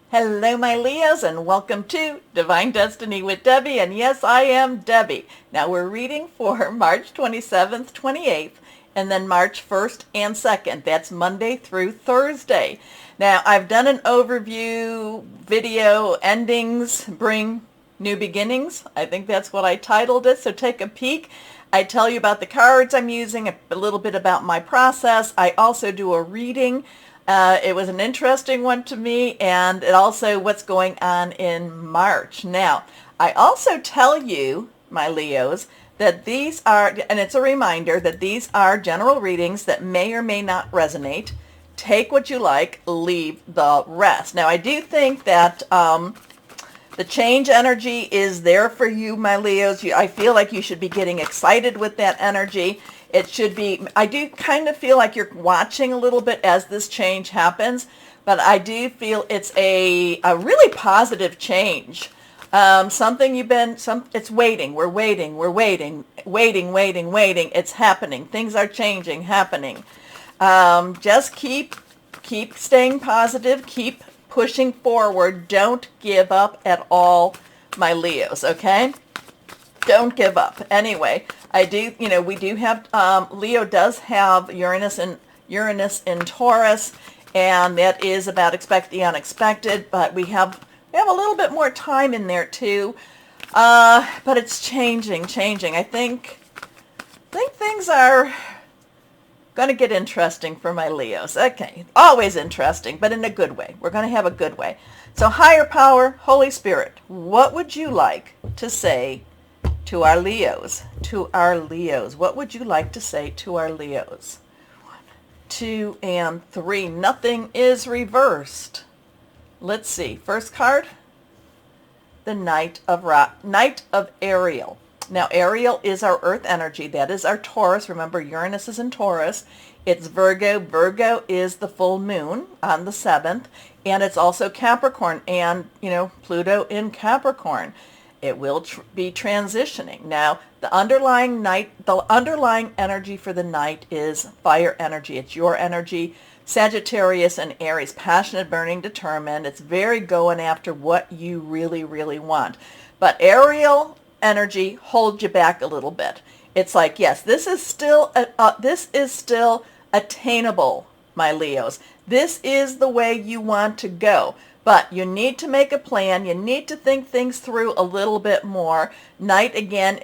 Hello, my Leos, and welcome to Divine Destiny with Debbie. And yes, I am Debbie. Now we're reading for March 27th, 28th, and then March 1st and 2nd. That's Monday through Thursday. Now, I've done an overview video, endings bring new beginnings. I think that's what I titled it, so take a peek. I tell you about the cards I'm using, a little bit about my process. I also do a reading. It was an interesting one to me, and it also what's going on in March. Now, I also tell you, my Leos, that these are, and it's a reminder that these are general readings that may or may not resonate. Take what you like, leave the rest. Now, I do think that the change energy is there for you, my Leos. I feel like you should be getting excited with that energy. It should be, I do kind of feel like you're watching a little bit as this change happens, but I do feel it's a really positive change. Something it's waiting. We're waiting. It's happening. Things are changing, happening. Just keep staying positive. Keep pushing forward. Don't give up at all, my Leos, okay? Don't give up. Anyway, we do have, Leo does have Uranus in Taurus, and that is about expect the unexpected, but we have a little bit more time in there too. But it's changing. I think things are going to get interesting for my Leos. Okay, always interesting, but in a good way. We're going to have a good way. So higher power, Holy Spirit, what would you like to say to our Leos? What would you like to say to our Leos? 1, 2, and 3. Nothing is reversed. Let's see. First card, the Knight of Ariel. Now, Ariel is our earth energy. That is our Taurus. Remember, Uranus is in Taurus. It's Virgo. Virgo is the full moon on the 7th. And it's also Capricorn. And, Pluto in Capricorn. It will be transitioning. Now, the underlying energy for the Knight is fire energy. It's your energy. Sagittarius and Aries, passionate, burning, determined. It's very going after what you really, really want. But Ariel energy holds you back a little bit. It's like, yes, this is still attainable, my Leos. This is the way you want to go. But you need to make a plan. You need to think things through a little bit more. Night, again,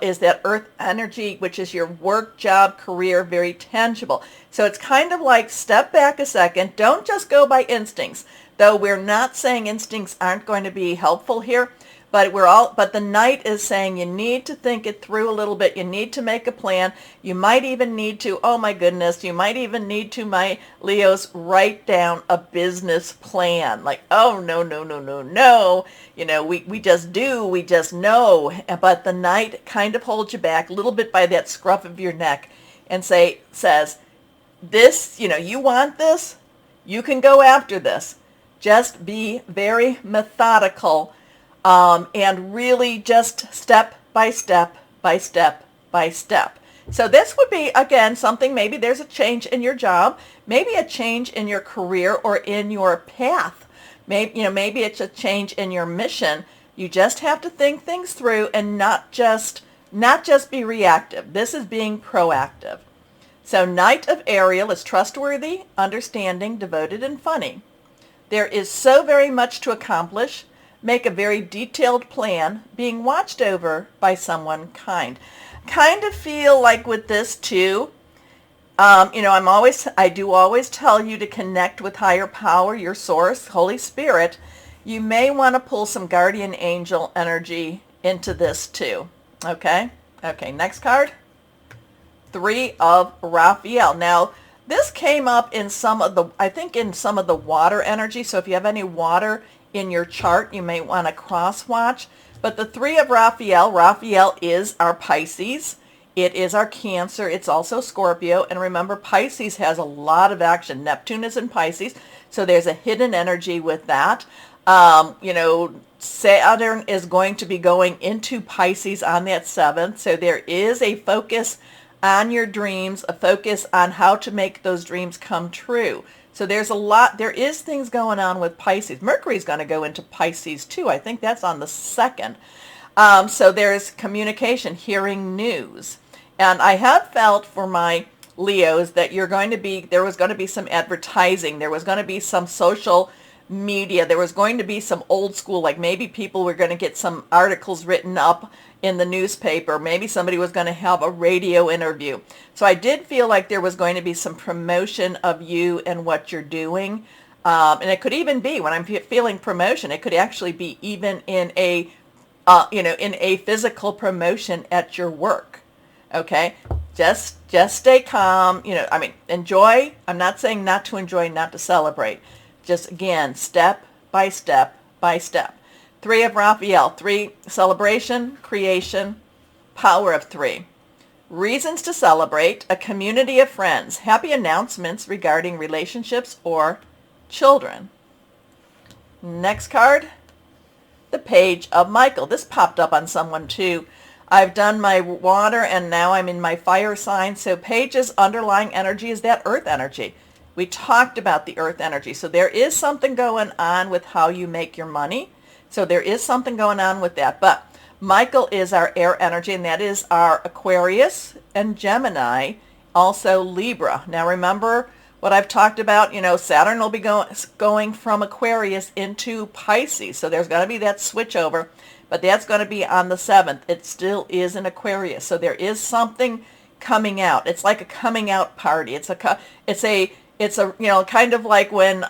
is that earth energy, which is your work, job, career, very tangible. So it's kind of like step back a second. Don't just go by instincts, though we're not saying instincts aren't going to be helpful here. But the Knight is saying you need to think it through a little bit. You need to make a plan. You might even need to, oh my goodness, you might even need to, my Leos, write down a business plan. Like, oh, no. We just do, we just know. But the Knight kind of holds you back a little bit by that scruff of your neck and says, this, you want this, you can go after this. Just be very methodical. And really just step by step. So this would be, again, something, maybe there's a change in your job, maybe a change in your career or in your path. Maybe it's a change in your mission. You just have to think things through and not just be reactive. This is being proactive. So Knight of Ariel is trustworthy, understanding, devoted, and funny. There is so very much to accomplish. Make a very detailed plan, being watched over by someone kind. Kind of feel like with this too, I do always tell you to connect with higher power, your source, Holy Spirit. You may want to pull some guardian angel energy into this too. Okay, next card. 3 of Raphael. Now, this came up in some of the water energy. So if you have any water in your chart, you may want to cross watch. But the 3 of Raphael is our Pisces. It is our Cancer. It's also Scorpio. And remember, Pisces has a lot of action. Neptune is in Pisces, so there's a hidden energy with that. Saturn is going to be going into Pisces on that 7th. So there is a focus on your dreams, a focus on how to make those dreams come true. So there's a lot, there is things going on with Pisces. Mercury's going to go into Pisces too. I think that's on the 2nd. So there's communication, hearing news. And I have felt for my Leos that there was going to be some advertising. There was going to be some social media. There was going to be some old school, like maybe people were going to get some articles written up in the newspaper. Maybe somebody was going to have a radio interview. So I did feel like there was going to be some promotion of you and what you're doing. And it could even be, when I'm feeling promotion, it could actually be even in a, in a physical promotion at your work. Okay? Just stay calm. I mean, enjoy. I'm not saying not to enjoy, not to celebrate. Just, again, step by step by step. 3 of Raphael. 3, celebration, creation, power of 3. Reasons to celebrate, a community of friends, happy announcements regarding relationships or children. Next card, the Page of Michael. This popped up on someone too. I've done my water and now I'm in my fire sign. So Page's underlying energy is that earth energy. We talked about the earth energy. So there is something going on with how you make your money. So there is something going on with that. But Michael is our air energy, and that is our Aquarius and Gemini, also Libra. Now remember what I've talked about, Saturn will be going from Aquarius into Pisces. So there's going to be that switch over, but that's going to be on the 7th. It still is in Aquarius. So there is something coming out. It's like a coming out party. It's a kind of like when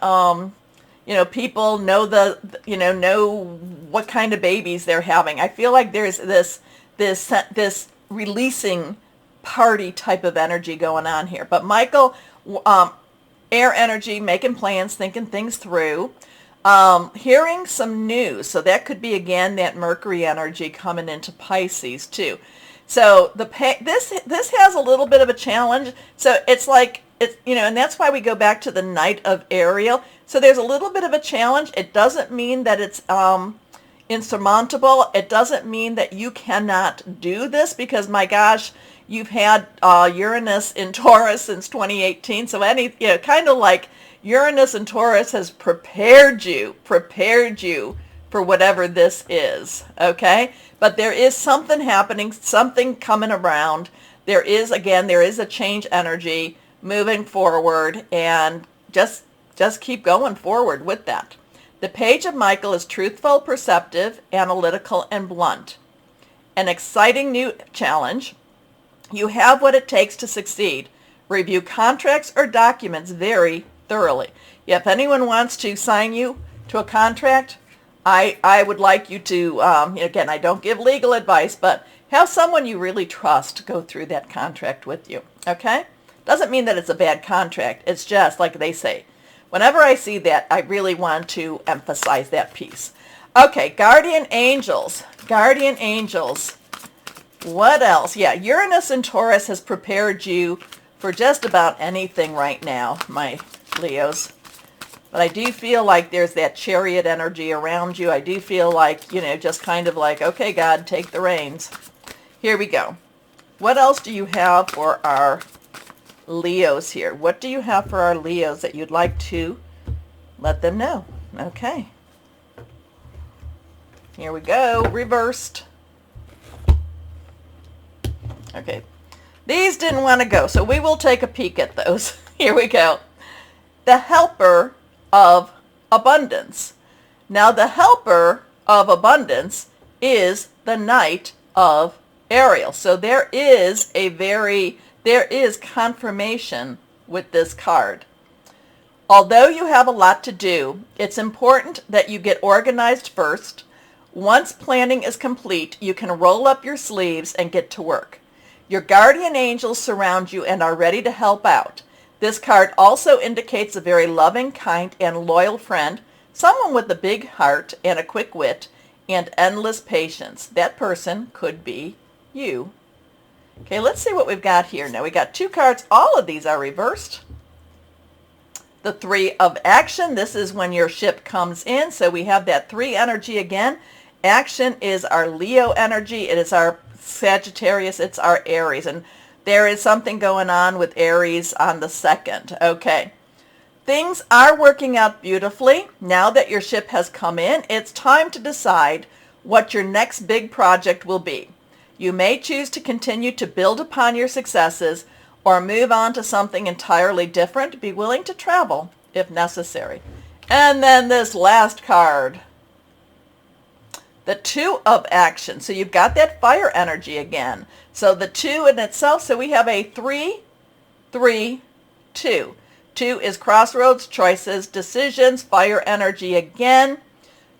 people know what kind of babies they're having. I feel like there's this releasing party type of energy going on here. But Michael, air energy, making plans, thinking things through, hearing some news. So that could be, again, that Mercury energy coming into Pisces too. So this has a little bit of a challenge. So it's like, and that's why we go back to the Knight of Ariel. So there's a little bit of a challenge. It doesn't mean that it's insurmountable. It doesn't mean that you cannot do this, because my gosh, you've had Uranus in Taurus since 2018. So kind of like Uranus in Taurus has prepared you for whatever this is. Okay, but there is something happening, something coming around. There is a change energy moving forward, and just keep going forward with that. The Page of Michael is truthful, perceptive, analytical, and blunt. An exciting new challenge. You have what it takes to succeed. Review contracts or documents very thoroughly. If anyone wants to sign you to a contract, I would like you to, again, I don't give legal advice, but have someone you really trust go through that contract with you, okay? Doesn't mean that it's a bad contract. It's just, like they say, whenever I see that, I really want to emphasize that piece. Okay, guardian angels. Guardian angels. What else? Yeah, Uranus and Taurus has prepared you for just about anything right now, my Leos. But I do feel like there's that chariot energy around you. I do feel like, just kind of like, okay, God, take the reins. Here we go. What else do you have for our Leos here? What do you have for our Leos that you'd like to let them know? Okay. Here we go. Reversed. Okay. These didn't want to go, so we will take a peek at those. Here we go. The helper of abundance. Now, the helper of abundance is the Knight of Ariel. So there is confirmation with this card. Although you have a lot to do, it's important that you get organized first. Once planning is complete, you can roll up your sleeves and get to work. Your guardian angels surround you and are ready to help out. This card also indicates a very loving, kind, and loyal friend, someone with a big heart and a quick wit and endless patience. That person could be you. Okay, let's see what we've got here. Now, we got 2 cards. All of these are reversed. The 3 of action. This is when your ship comes in. So we have that 3 energy again. Action is our Leo energy. It is our Sagittarius. It's our Aries. And there is something going on with Aries on the 2nd. Okay. Things are working out beautifully. Now that your ship has come in, it's time to decide what your next big project will be. You may choose to continue to build upon your successes or move on to something entirely different. Be willing to travel if necessary. And then this last card, the 2 of action. So you've got that fire energy again. So the 2 in itself, so we have a 3, 3, 2. 2 is crossroads, choices, decisions, fire energy again.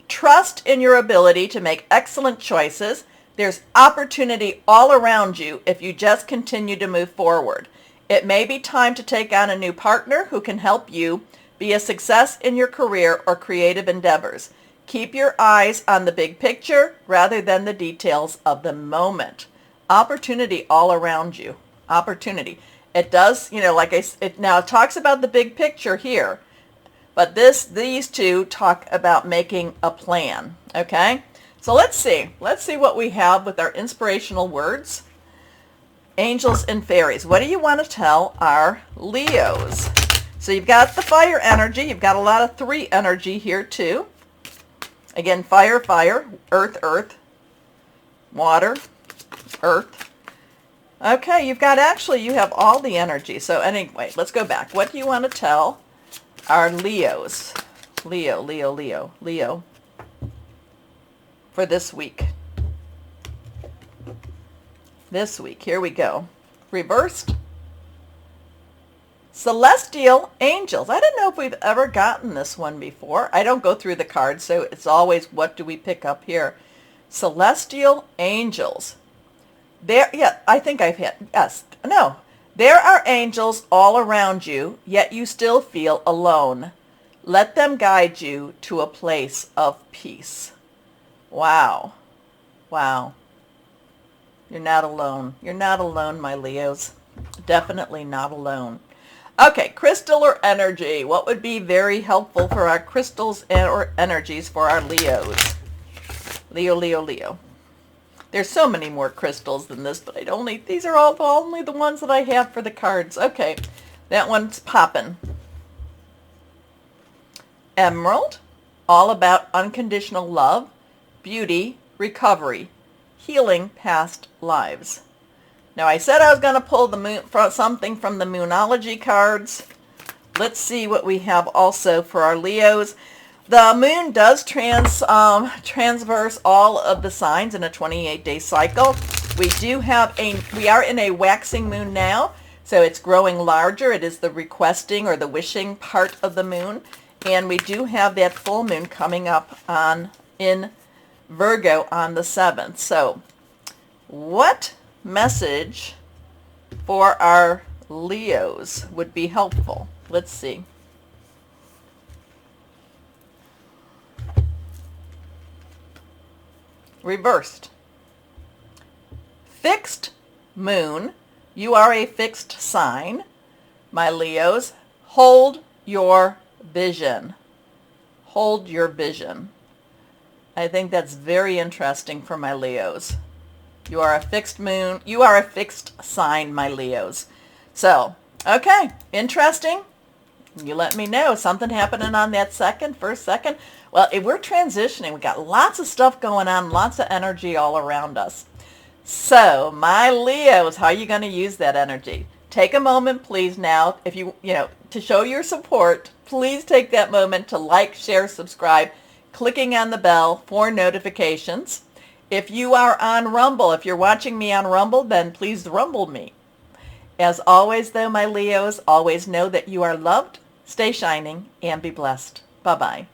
Trust in your ability to make excellent choices. There's opportunity all around you if you just continue to move forward. It may be time to take on a new partner who can help you be a success in your career or creative endeavors. Keep your eyes on the big picture rather than the details of the moment. Opportunity all around you. Opportunity. It does, like now it talks about the big picture here, but these 2 talk about making a plan. Okay? So let's see what we have with our inspirational words. Angels and fairies. What do you want to tell our Leos? So you've got the fire energy. You've got a lot of 3 energy here too. Again, fire, fire, earth, earth, water, earth. Okay, you have all the energy. So anyway, let's go back. What do you want to tell our Leos? Leo. For this week. Here we go. Reversed. Celestial angels. I don't know if we've ever gotten this one before. I don't go through the cards, so it's always what do we pick up here. Celestial angels. I think I've hit, yes. No. There are angels all around you, yet you still feel alone. Let them guide you to a place of peace. Wow. Wow. You're not alone. You're not alone, my Leos. Definitely not alone. Okay, crystal or energy. What would be very helpful for our crystals or energies for our Leos? Leo. There's so many more crystals than this, but these are all only the ones that I have for the cards. Okay, that one's popping. Emerald, all about unconditional love, beauty, recovery, healing past lives. Now I said I was going to pull something from the Moonology cards. Let's see what we have also for our Leos. The moon does transverse all of the signs in a 28-day cycle. We are in a waxing moon now, so it's growing larger. It is the requesting or the wishing part of the moon, and we do have that full moon coming up in Virgo on the 7th. So, what message for our Leos would be helpful? Let's see. Reversed. Fixed moon. You are a fixed sign. My Leos, hold your vision. Hold your vision. I think that's very interesting for my Leos. You are a fixed moon. You are a fixed sign, my Leos. So, okay, interesting. You let me know. Something happening on that first second. Well, if we're transitioning, we got lots of stuff going on, lots of energy all around us. So, my Leos, how are you going to use that energy? Take a moment, please, now, if to show your support, please take that moment to like, share, subscribe, clicking on the bell for notifications. If you are on Rumble, if you're watching me on Rumble, then please rumble me. As always, though, my Leos, always know that you are loved, stay shining, and be blessed. Bye-bye.